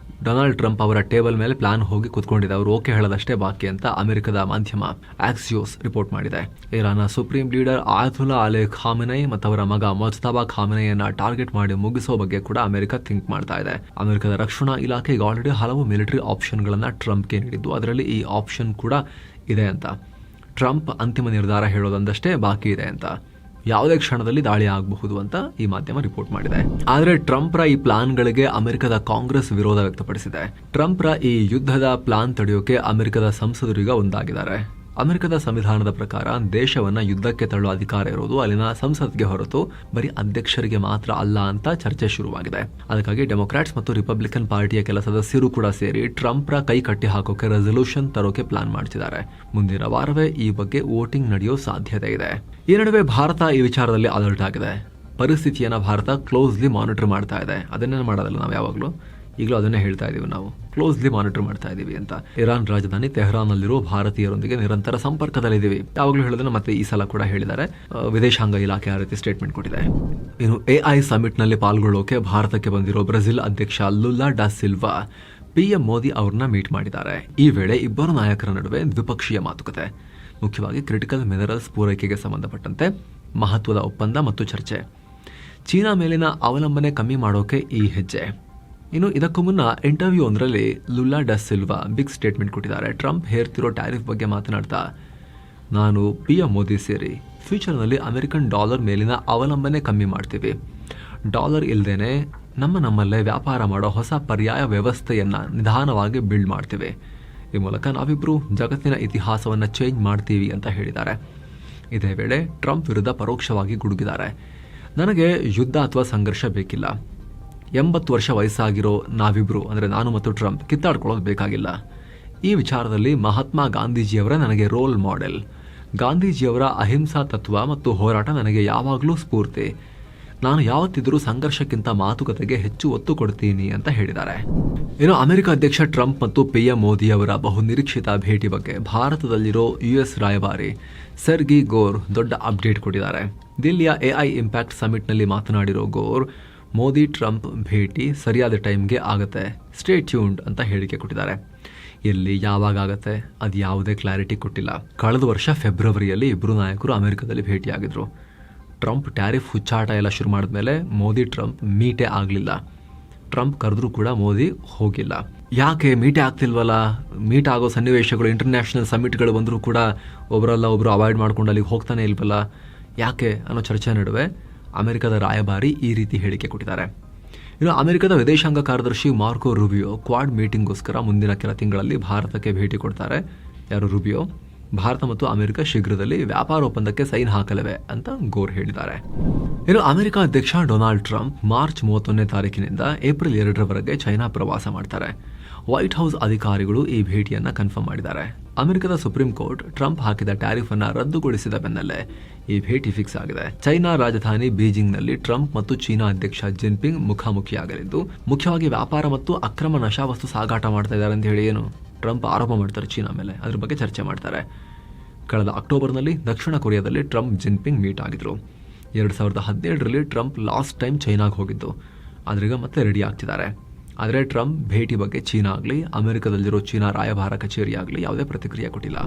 Speaker 1: ಡೊನಾಲ್ಡ್ ಟ್ರಂಪ್ ಅವರ ಟೇಬಲ್ ಮೇಲೆ ಪ್ಲಾನ್ ಹೋಗಿ ಕುತ್ಕೊಂಡಿದೆ, ಅವರು ಓಕೆ ಹೇಳೋದಷ್ಟೇ ಬಾಕಿ ಅಂತ ಅಮೆರಿಕದ ಮಾಧ್ಯಮ ಆಕ್ಸಿಯೋಸ್ ರಿಪೋರ್ಟ್ ಮಾಡಿದೆ. ಇರಾನ್ನ ಸುಪ್ರೀಂ ಲೀಡರ್ ಆಯತುಲ್ಲಾ ಅಲಿ ಖಾಮೆನೈ ಮತ್ತು ಅವರ ಮಗ ಮುಜ್ತಬಾ ಖಾಮೆನೈಯನ್ನ ಟಾರ್ಗೆಟ್ ಮಾಡಿ ಮುಗಿಸೋ ಬಗ್ಗೆ ಕೂಡ ಅಮೆರಿಕ ಥಿಂಕ್ ಮಾಡ್ತಾ ಇದೆ. ಅಮೆರಿಕದ ರಕ್ಷಣಾ ಇಲಾಖೆ ಈಗ ಆಲ್ರೆಡಿ ಹಲವು ಮಿಲಿಟರಿ ಆಪ್ಷನ್ಗಳನ್ನ ಟ್ರಂಪ್ಗೆ ನೀಡಿದ್ದು, ಅದರಲ್ಲಿ ಈ ಆಪ್ಷನ್ ಕೂಡ ಇದೆ ಅಂತ. ಟ್ರಂಪ್ ಅಂತಿಮ ನಿರ್ಧಾರ ಹೇಳೋದಂದಷ್ಟೇ ಬಾಕಿ ಇದೆ ಅಂತ, ಯಾವುದೇ ಕ್ಷಣದಲ್ಲಿ ದಾಳಿ ಆಗಬಹುದು ಅಂತ ಈ ಮಾಧ್ಯಮ ರಿಪೋರ್ಟ್ ಮಾಡಿದೆ. ಆದರೆ ಟ್ರಂಪ್ರ ಈ ಪ್ಲಾನ್ಗಳಿಗೆ ಅಮೆರಿಕದ ಕಾಂಗ್ರೆಸ್ ವಿರೋಧ ವ್ಯಕ್ತಪಡಿಸಿದೆ. ಟ್ರಂಪ್ರ ಈ ಯುದ್ಧದ ಪ್ಲಾನ್ ತಡೆಯೋಕೆ ಅಮೆರಿಕದ ಸಂಸದರು ಈಗ ಒಂದಾಗಿದ್ದಾರೆ. ಅಮೆರಿಕದ ಸಂವಿಧಾನದ ಪ್ರಕಾರ ದೇಶವನ್ನ ಯುದ್ಧಕ್ಕೆ ತಳ್ಳುವ ಅಧಿಕಾರ ಇರೋದು ಅಲ್ಲಿನ ಸಂಸತ್ಗೆ ಹೊರತು ಬರೀ ಅಧ್ಯಕ್ಷರಿಗೆ ಮಾತ್ರ ಅಲ್ಲ ಅಂತ ಚರ್ಚೆ ಶುರುವಾಗಿದೆ. ಅದಕ್ಕಾಗಿ ಡೆಮೊಕ್ರಾಟ್ಸ್ ಮತ್ತು ರಿಪಬ್ಲಿಕನ್ ಪಾರ್ಟಿಯ ಕೆಲ ಸದಸ್ಯರು ಕೂಡ ಸೇರಿ ಟ್ರಂಪ್ರ ಕೈ ಕಟ್ಟಿ ಹಾಕೋಕೆ ರೆಸಲ್ಯೂಷನ್ ತರೋಕೆ ಪ್ಲಾನ್ ಮಾಡ್ತಿದ್ದಾರೆ. ಮುಂದಿನ ವಾರವೇ ಈ ಬಗ್ಗೆ ವೋಟಿಂಗ್ ನಡೆಯೋ ಸಾಧ್ಯತೆ ಇದೆ. ಈ ನಡುವೆ ಭಾರತ ಈ ವಿಚಾರದಲ್ಲಿ ಅಲರ್ಟ್ ಆಗಿದೆ. ಪರಿಸ್ಥಿತಿಯನ್ನ ಭಾರತ ಕ್ಲೋಸ್ಲಿ ಮಾನಿಟರ್ ಮಾಡ್ತಾ ಇದೆ. ಅದನ್ನೇನು ಮಾಡೋದಲ್ಲ, ನಾವು ಯಾವಾಗಲೂ ಈಗಲೂ ಅದನ್ನೇ ಹೇಳ್ತಾ ಇದೀವಿ, ನಾವು ಕ್ಲೋಸ್ಲಿ ಮಾನಿಟರ್ ಮಾಡ್ತಾ ಇದೀವಿ ಅಂತ. ಇರಾನ್ ರಾಜಧಾನಿ ತೆಹರಾನ್ನಲ್ಲಿರುವ ಭಾರತೀಯರೊಂದಿಗೆ ನಿರಂತರ ಸಂಪರ್ಕದಲ್ಲಿದ್ದೀವಿ, ಯಾವಾಗಲೂ ಹೇಳೋದನ್ನ ಮತ್ತೆ ಈ ಸಲ ಕೂಡ ಹೇಳಿದ್ದಾರೆ. ವಿದೇಶಾಂಗ ಇಲಾಖೆ ಆ ರೀತಿ ಸ್ಟೇಟ್ಮೆಂಟ್ ಕೊಟ್ಟಿದೆ. ಇನ್ನು AI ಸಮಿಟ್ ನಲ್ಲಿ ಪಾಲ್ಗೊಳ್ಳೋಕೆ ಭಾರತಕ್ಕೆ ಬಂದಿರೋ ಬ್ರೆಜಿಲ್ ಅಧ್ಯಕ್ಷ ಲುಲ್ಲಾ ಡಾ ಸಿಲ್ವಾ PM ಮೋದಿ ಅವರನ್ನ ಮೀಟ್ ಮಾಡಿದ್ದಾರೆ. ಈ ವೇಳೆ ಇಬ್ಬರು ನಾಯಕರ ನಡುವೆ ದ್ವಿಪಕ್ಷೀಯ ಮಾತುಕತೆ, ಮುಖ್ಯವಾಗಿ ಕ್ರಿಟಿಕಲ್ ಮಿನರಲ್ಸ್ ಪೂರೈಕೆಗೆ ಸಂಬಂಧಪಟ್ಟಂತೆ ಮಹತ್ವದ ಒಪ್ಪಂದ ಮತ್ತು ಚರ್ಚೆ. ಚೀನಾ ಮೇಲಿನ ಅವಲಂಬನೆ ಕಮ್ಮಿ ಮಾಡೋಕೆ ಈ ಹೆಜ್ಜೆ. ಇನ್ನು ಇದಕ್ಕೂ ಮುನ್ನ ಇಂಟರ್ವ್ಯೂ ಒಂದರಲ್ಲಿ ಲುಲ್ಲಾ ಡಾ ಸಿಲ್ವಾ ಬಿಗ್ ಸ್ಟೇಟ್ಮೆಂಟ್ ಕೊಟ್ಟಿದ್ದಾರೆ. ಟ್ರಂಪ್ ಹೇರ್ತಿರೋ ಟ್ಯಾರಿಫ್ ಬಗ್ಗೆ ಮಾತನಾಡ್ತಾ, ನಾನು PM ಮೋದಿ ಸೇರಿ ಫ್ಯೂಚರ್ನಲ್ಲಿ ಅಮೆರಿಕನ್ ಡಾಲರ್ ಮೇಲಿನ ಅವಲಂಬನೆ ಕಮ್ಮಿ ಮಾಡ್ತೀವಿ. ಡಾಲರ್ ಇಲ್ಲದೇನೆ ನಮ್ಮಲ್ಲೇ ವ್ಯಾಪಾರ ಮಾಡೋ ಹೊಸ ಪರ್ಯಾಯ ವ್ಯವಸ್ಥೆಯನ್ನ ನಿಧಾನವಾಗಿ ಬಿಲ್ಡ್ ಮಾಡ್ತೀವಿ. ಈ ಮೂಲಕ ನಾವಿಬ್ರು ಜಗತ್ತಿನ ಇತಿಹಾಸವನ್ನ ಚೇಂಜ್ ಮಾಡ್ತೀವಿ ಅಂತ ಹೇಳಿದ್ದಾರೆ. ಇದೇ ವೇಳೆ ಟ್ರಂಪ್ ವಿರುದ್ಧ ಪರೋಕ್ಷವಾಗಿ ಗುಡುಗಿದ್ದಾರೆ. ನನಗೆ ಯುದ್ಧ ಅಥವಾ ಸಂಘರ್ಷ ಬೇಕಿಲ್ಲ. 80 ವರ್ಷ ವಯಸ್ಸಾಗಿರೋ ನಾವಿಬ್ರು, ಅಂದರೆ ನಾನು ಮತ್ತು ಟ್ರಂಪ್, ಕಿತ್ತಾಡ್ಕೊಳ್ಳೋದು ಬೇಕಾಗಿಲ್ಲ. ಈ ವಿಚಾರದಲ್ಲಿ ಮಹಾತ್ಮ ಗಾಂಧೀಜಿಯವರ ನನಗೆ ರೋಲ್ ಮಾಡೆಲ್. ಗಾಂಧೀಜಿಯವರ ಅಹಿಂಸಾ ತತ್ವ ಮತ್ತು ಹೋರಾಟ ನನಗೆ ಯಾವಾಗಲೂ ಸ್ಫೂರ್ತಿ. ನಾನು ಯಾವತ್ತಿದ್ರೂ ಸಂಘರ್ಷಕ್ಕಿಂತ ಮಾತುಕತೆಗೆ ಹೆಚ್ಚು ಒತ್ತು ಕೊಡ್ತೀನಿ ಅಂತ ಹೇಳಿದ್ದಾರೆ. ಇನ್ನು ಅಮೆರಿಕ ಅಧ್ಯಕ್ಷ ಟ್ರಂಪ್ ಮತ್ತು PM ಮೋದಿ ಅವರ ಬಹುನಿರೀಕ್ಷಿತ ಭೇಟಿ ಬಗ್ಗೆ ಭಾರತದಲ್ಲಿರೋ US ರಾಯಭಾರಿ ಸೆರ್ಗಿ ಗೋರ್ ದೊಡ್ಡ ಅಪ್ಡೇಟ್ ಕೊಟ್ಟಿದ್ದಾರೆ. ದಿಲ್ಲಿಯ AI ಇಂಪ್ಯಾಕ್ಟ್ ಸಮಿಟ್ನಲ್ಲಿ ಮಾತನಾಡಿರೋ ಗೋರ್, ಮೋದಿ ಟ್ರಂಪ್ ಭೇಟಿ ಸರಿಯಾದ ಟೈಮ್ಗೆ ಆಗುತ್ತೆ, ಸ್ಟೇ ಟ್ಯೂನ್ಡ್ ಅಂತ ಹೇಳಿಕೆ ಕೊಟ್ಟಿದ್ದಾರೆ. ಎಲ್ಲಿ ಯಾವಾಗ ಆಗತ್ತೆ ಅದು ಯಾವುದೇ ಕ್ಲಾರಿಟಿ ಕೊಟ್ಟಿಲ್ಲ. ಕಳೆದ ವರ್ಷ ಫೆಬ್ರವರಿಯಲ್ಲಿ ಇಬ್ಬರು ನಾಯಕರು ಅಮೆರಿಕದಲ್ಲಿ ಭೇಟಿಯಾಗಿದ್ರು. ಟ್ರಂಪ್ ಟ್ಯಾರಿಫ್ ಹುಚ್ಚಾಟ ಎಲ್ಲ ಶುರು ಮಾಡಿದ್ಮೇಲೆ ಮೋದಿ ಟ್ರಂಪ್ ಮೀಟೇ ಆಗಲಿಲ್ಲ. ಟ್ರಂಪ್ ಕರೆದ್ರೂ ಕೂಡ ಮೋದಿ ಹೋಗಿಲ್ಲ. ಯಾಕೆ ಮೀಟೇ ಆಗ್ತಿಲ್ವಲ್ಲ? ಮೀಟ್ ಆಗೋ ಸನ್ನಿವೇಶಗಳು, ಇಂಟರ್ನ್ಯಾಷನಲ್ ಸಮಿಟ್ಗಳು ಬಂದರೂ ಕೂಡ ಒಬ್ಬರಲ್ಲ ಒಬ್ಬರು ಅವಾಯ್ಡ್ ಮಾಡ್ಕೊಂಡು ಅಲ್ಲಿಗೆ ಹೋಗ್ತಾನೆ ಇಲ್ವಲ್ಲ, ಯಾಕೆ ಅನ್ನೋ ಚರ್ಚೆ ನಡುವೆ ಅಮೆರಿಕದ ರಾಯಭಾರಿ ಈ ರೀತಿ ಹೇಳಿಕೆ ಕೊಟ್ಟಿದ್ದಾರೆ. ಇನ್ನು ಅಮೆರಿಕದ ವಿದೇಶಾಂಗ ಕಾರ್ಯದರ್ಶಿ ಮಾರ್ಕೋ ರೂಬಿಯೋ ಕ್ವಾಡ್ ಮೀಟಿಂಗ್ಗೋಸ್ಕರ ಮುಂದಿನ ಕೆಲ ತಿಂಗಳಲ್ಲಿ ಭಾರತಕ್ಕೆ ಭೇಟಿ ಕೊಡ್ತಾರೆ. ಯಾರು ರೂಬಿಯೋ? ಭಾರತ ಮತ್ತು ಅಮೆರಿಕ ಶೀಘ್ರದಲ್ಲಿ ವ್ಯಾಪಾರ ಒಪ್ಪಂದಕ್ಕೆ ಸೈನ್ ಹಾಕಲಿವೆ ಅಂತ ಗೋರ್ ಹೇಳಿದ್ದಾರೆ. ಇನ್ನು ಅಮೆರಿಕ ಅಧ್ಯಕ್ಷ ಡೊನಾಲ್ಡ್ ಟ್ರಂಪ್ ಮಾರ್ಚ್ 31ನೇ ತಾರೀಕಿನಿಂದ ಏಪ್ರಿಲ್ 2ರವರೆಗೆ ಚೈನಾ ಪ್ರವಾಸ ಮಾಡ್ತಾರೆ. ವೈಟ್ ಹೌಸ್ ಅಧಿಕಾರಿಗಳು ಈ ಭೇಟಿಯನ್ನ ಕನ್ಫರ್ಮ್ ಮಾಡಿದ್ದಾರೆ. ಅಮೆರಿಕದ ಸುಪ್ರೀಂ ಕೋರ್ಟ್ ಟ್ರಂಪ್ ಹಾಕಿದ ಟ್ಯಾರಿಫ್ ಅನ್ನ ರದ್ದುಗೊಳಿಸಿದ ಬೆನ್ನಲ್ಲೇ ಈ ಭೇಟಿ ಫಿಕ್ಸ್ ಆಗಿದೆ. ಚೈನಾ ರಾಜಧಾನಿ ಬೀಜಿಂಗ್ನಲ್ಲಿ ಟ್ರಂಪ್ ಮತ್ತು ಚೀನಾ ಅಧ್ಯಕ್ಷ ಜಿನ್ಪಿಂಗ್ ಮುಖಾಮುಖಿಯಾಗಲಿದ್ದು, ಮುಖ್ಯವಾಗಿ ವ್ಯಾಪಾರ ಮತ್ತು ಅಕ್ರಮ ನಶಾವಸ್ತು ಸಾಗಾಟ ಮಾಡ್ತಾ ಇದ್ದಾರೆ ಅಂತ ಹೇಳಿ ಟ್ರಂಪ್ ಆರೋಪ ಮಾಡ್ತಾರೆ ಚೀನಾ ಮೇಲೆ, ಅದ್ರ ಬಗ್ಗೆ ಚರ್ಚೆ ಮಾಡ್ತಾರೆ. ಕಳೆದ ಅಕ್ಟೋಬರ್ನಲ್ಲಿ ದಕ್ಷಿಣ ಕೊರಿಯಾದಲ್ಲಿ ಟ್ರಂಪ್ ಜಿನ್ಪಿಂಗ್ ಮೀಟ್ ಆಗಿದ್ರು. 2017ರಲ್ಲಿ ಟ್ರಂಪ್ ಲಾಸ್ಟ್ ಟೈಮ್ ಚೈನಾಗೆ ಹೋಗಿದ್ದು, ಆದ್ರೀಗ ಮತ್ತೆ ರೆಡಿ ಆಗ್ತಿದ್ದಾರೆ. ಆದರೆ ಟ್ರಂಪ್ ಭೇಟಿ ಬಗ್ಗೆ ಚೀನಾ ಆಗಲಿ, ಅಮೆರಿಕದಲ್ಲಿರೋ ಚೀನಾ ರಾಯಭಾರ ಕಚೇರಿ ಆಗಲಿ ಯಾವುದೇ ಪ್ರತಿಕ್ರಿಯೆ ಕೊಟ್ಟಿಲ್ಲ.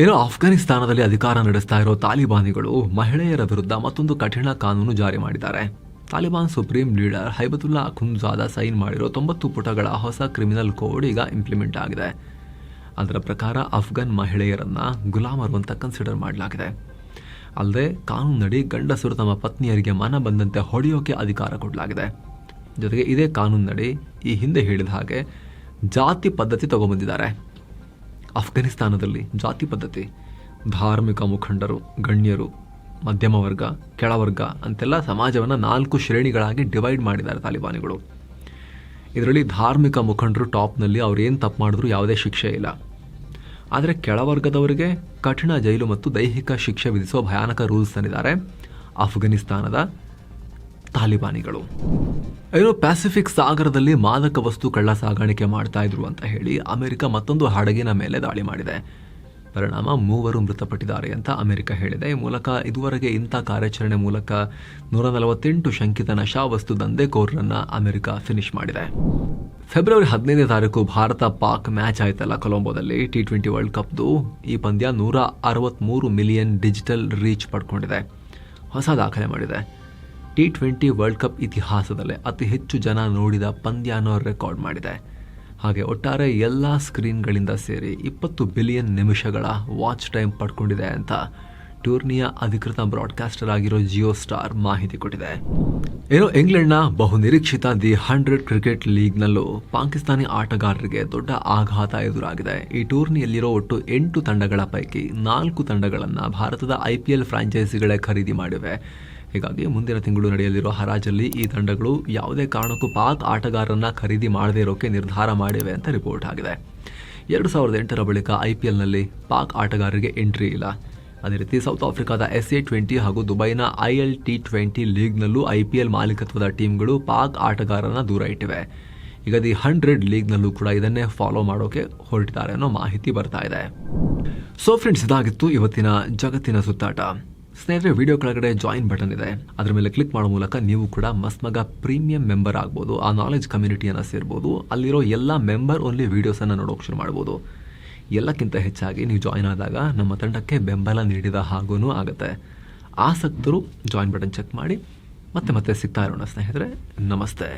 Speaker 1: ಇನ್ನು ಅಫ್ಘಾನಿಸ್ತಾನದಲ್ಲಿ ಅಧಿಕಾರ ನಡೆಸ್ತಾ ಇರೋ ತಾಲಿಬಾನಿಗಳು ಮಹಿಳೆಯರ ವಿರುದ್ಧ ಮತ್ತೊಂದು ಕಠಿಣ ಕಾನೂನು ಜಾರಿ ಮಾಡಿದ್ದಾರೆ. ತಾಲಿಬಾನ್ ಸುಪ್ರೀಂ ಲೀಡರ್ ಹೈಬತುಲ್ಲಾ ಅಖುಂಜಾದ ಸೈನ್ ಮಾಡಿರೋ 90 ಪುಟಗಳ ಹೊಸ ಕ್ರಿಮಿನಲ್ ಕೋಡ್ ಈಗ ಇಂಪ್ಲಿಮೆಂಟ್ ಆಗಿದೆ. ಅದರ ಪ್ರಕಾರ ಅಫ್ಘಾನ್ ಮಹಿಳೆಯರನ್ನ ಗುಲಾಮರು ಅಂತ ಕನ್ಸಿಡರ್ ಮಾಡಲಾಗಿದೆ. ಅಲ್ಲದೆ ಕಾನೂನಡಿ ಗಂಡಸರು ತಮ್ಮ ಪತ್ನಿಯರಿಗೆ ಮನ ಬಂದಂತೆ ಹೊಡೆಯೋಕೆ ಅಧಿಕಾರ ಕೊಡಲಾಗಿದೆ. ಜೊತೆಗೆ ಇದೇ ಕಾನೂನಡಿ ಈ ಹಿಂದೆ ಹೇಳಿದ ಹಾಗೆ ಜಾತಿ ಪದ್ಧತಿ ತಗೊಂಬಂದಿದ್ದಾರೆ. ಅಫ್ಘಾನಿಸ್ತಾನದಲ್ಲಿ ಜಾತಿ ಪದ್ಧತಿ, ಧಾರ್ಮಿಕ ಮುಖಂಡರು, ಗಣ್ಯರು, ಮಧ್ಯಮ ವರ್ಗ, ಕೆಳವರ್ಗ ಅಂತೆಲ್ಲ ಸಮಾಜವನ್ನು 4 ಶ್ರೇಣಿಗಳಾಗಿ ಡಿವೈಡ್ ಮಾಡಿದ್ದಾರೆ ತಾಲಿಬಾನಿಗಳು. ಇದರಲ್ಲಿ ಧಾರ್ಮಿಕ ಮುಖಂಡರು ಟಾಪ್ನಲ್ಲಿ, ಅವ್ರು ಏನು ತಪ್ಪು ಮಾಡಿದ್ರು ಯಾವುದೇ ಶಿಕ್ಷೆ ಇಲ್ಲ. ಆದರೆ ಕೆಳವರ್ಗದವರಿಗೆ ಕಠಿಣ ಜೈಲು ಮತ್ತು ದೈಹಿಕ ಶಿಕ್ಷೆ ವಿಧಿಸುವ ಭಯಾನಕ ರೂಲ್ಸ್ ತಂದಿದ್ದಾರೆ ಅಫ್ಘಾನಿಸ್ತಾನದ ತಾಲಿಬಾನಿಗಳು. ಇನ್ನು ಪ್ಯಾಸಿಫಿಕ್ ಸಾಗರದಲ್ಲಿ ಮಾದಕ ವಸ್ತು ಕಳ್ಳ ಸಾಗಾಣಿಕೆ ಮಾಡ್ತಾ ಇದ್ರು ಅಂತ ಹೇಳಿ ಅಮೆರಿಕ ಮತ್ತೊಂದು ಹಡಗಿನ ಮೇಲೆ ದಾಳಿ ಮಾಡಿದೆ. ಪರಿಣಾಮ 3 ಮೃತಪಟ್ಟಿದ್ದಾರೆ ಅಂತ ಅಮೆರಿಕ ಹೇಳಿದೆ. ಈ ಮೂಲಕ ಇದುವರೆಗೆ ಇಂಥ ಕಾರ್ಯಾಚರಣೆ ಮೂಲಕ 148 ಶಂಕಿತ ನಶಾವಸ್ತು ದಂಧೆಕೋರರನ್ನ ಅಮೆರಿಕ ಫಿನಿಶ್ ಮಾಡಿದೆ. ಫೆಬ್ರವರಿ 15ನೇ ತಾರೀಕು ಭಾರತ ಪಾಕ್ ಮ್ಯಾಚ್ ಆಯ್ತಲ್ಲ ಕೊಲಂಬೋದಲ್ಲಿ T20 ವರ್ಲ್ಡ್ ಕಪ್ದು. ಈ ಪಂದ್ಯ 163 ಮಿಲಿಯನ್ ಡಿಜಿಟಲ್ ರೀಚ್ ಪಡ್ಕೊಂಡಿದೆ, ಹೊಸ ದಾಖಲೆ ಮಾಡಿದೆ. T20 ವರ್ಲ್ಡ್ ಕಪ್ ಇತಿಹಾಸದಲ್ಲೇ ಅತಿ ಹೆಚ್ಚು ಜನ ನೋಡಿದ ಪಂದ್ಯ ಅನ್ನೋ ರೆಕಾರ್ಡ್ ಮಾಡಿದೆ. ಹಾಗೆ ಒಟ್ಟಾರೆ ಎಲ್ಲ ಸ್ಕ್ರೀನ್ಗಳಿಂದ ಸೇರಿ 20 ಬಿಲಿಯನ್ ನಿಮಿಷಗಳ ವಾಚ್ ಟೈಮ್ ಪಡ್ಕೊಂಡಿದೆ ಅಂತ ಟೂರ್ನಿಯ ಅಧಿಕೃತ ಬ್ರಾಡ್ಕಾಸ್ಟರ್ ಆಗಿರೋ ಜಿಯೋ ಸ್ಟಾರ್ ಮಾಹಿತಿ ಕೊಟ್ಟಿದೆ. ಏನೋ ಇಂಗ್ಲೆಂಡ್ನ ಬಹುನಿರೀಕ್ಷಿತ ದಿ 100 ಕ್ರಿಕೆಟ್ ಲೀಗ್ನಲ್ಲೂ ಪಾಕಿಸ್ತಾನಿ ಆಟಗಾರರಿಗೆ ದೊಡ್ಡ ಆಘಾತ ಎದುರಾಗಿದೆ. ಈ ಟೂರ್ನಿಯಲ್ಲಿರೋ ಒಟ್ಟು 8 ತಂಡಗಳ ಪೈಕಿ 4 ತಂಡಗಳನ್ನು ಭಾರತದ IPL ಫ್ರಾಂಚೈಸಿಗಳೇ ಖರೀದಿ ಮಾಡಿವೆ. ಹೀಗಾಗಿ ಮುಂದಿನ ತಿಂಗಳು ನಡೆಯಲಿರೋ ಹರಾಜಲ್ಲಿ ಈ ತಂಡಗಳು ಯಾವುದೇ ಕಾರಣಕ್ಕೂ ಪಾಕ್ ಆಟಗಾರರನ್ನ ಖರೀದಿ ಮಾಡದೇ ಇರೋಕೆ ನಿರ್ಧಾರ ಮಾಡಿವೆ ಅಂತ ರಿಪೋರ್ಟ್ ಆಗಿದೆ. 2008ರ ಬಳಿಕ IPLನಲ್ಲಿ ಪಾಕ್ ಆಟಗಾರರಿಗೆ ಎಂಟ್ರಿ ಇಲ್ಲ. ಅದೇ ರೀತಿ ಸೌತ್ ಆಫ್ರಿಕಾದ SA20 ಹಾಗೂ ದುಬೈನ ILT20 ಲೀಗ್ನಲ್ಲೂ IPL ಮಾಲೀಕತ್ವದ ಟೀಮ್ಗಳು ಪಾಕ್ ಆಟಗಾರರನ್ನ ದೂರ ಇಟ್ಟಿವೆ. ಈಗ ದಿ 100 ಲೀಗ್ನಲ್ಲೂ ಕೂಡ ಇದನ್ನೇ ಫಾಲೋ ಮಾಡೋಕೆ ಹೊರಟಿದ್ದಾರೆ ಅನ್ನೋ ಮಾಹಿತಿ ಬರ್ತಾ ಇದೆ. ಸೊ ಫ್ರೆಂಡ್ಸ್, ಇದಾಗಿತ್ತು ಇವತ್ತಿನ ಜಗತ್ತಿನ ಸುತ್ತಾಟ. ಸ್ನೇಹಿತರೆ, ವಿಡಿಯೋ ಕೆಳಗಡೆ ಜಾಯಿನ್ ಬಟನ್ ಇದೆ, ಅದರ ಮೇಲೆ ಕ್ಲಿಕ್ ಮಾಡೋ ಮೂಲಕ ನೀವು ಕೂಡ ಮಸ್ಮಗ ಪ್ರೀಮಿಯಂ ಮೆಂಬರ್ ಆಗ್ಬೋದು, ಆ ನಾಲೆಜ್ ಕಮ್ಯುನಿಟಿಯನ್ನು ಸೇರ್ಬೋದು. ಅಲ್ಲಿರೋ ಎಲ್ಲ ಮೆಂಬರ್ ಓನ್ಲಿ ವೀಡಿಯೋಸನ್ನು ನೋಡೋಕೆ ಶುರು ಮಾಡ್ಬೋದು. ಎಲ್ಲಕ್ಕಿಂತ ಹೆಚ್ಚಾಗಿ ನೀವು ಜಾಯಿನ್ ಆದಾಗ ನಮ್ಮ ತಂಡಕ್ಕೆ ಬೆಂಬಲ ನೀಡಿದ ಹಾಗೂ ಆಗುತ್ತೆ. ಆಸಕ್ತರು ಜಾಯಿನ್ ಬಟನ್ ಚೆಕ್ ಮಾಡಿ. ಮತ್ತೆ ಸಿಗ್ತಾ ಇರೋಣ ಸ್ನೇಹಿತರೆ. ನಮಸ್ತೆ.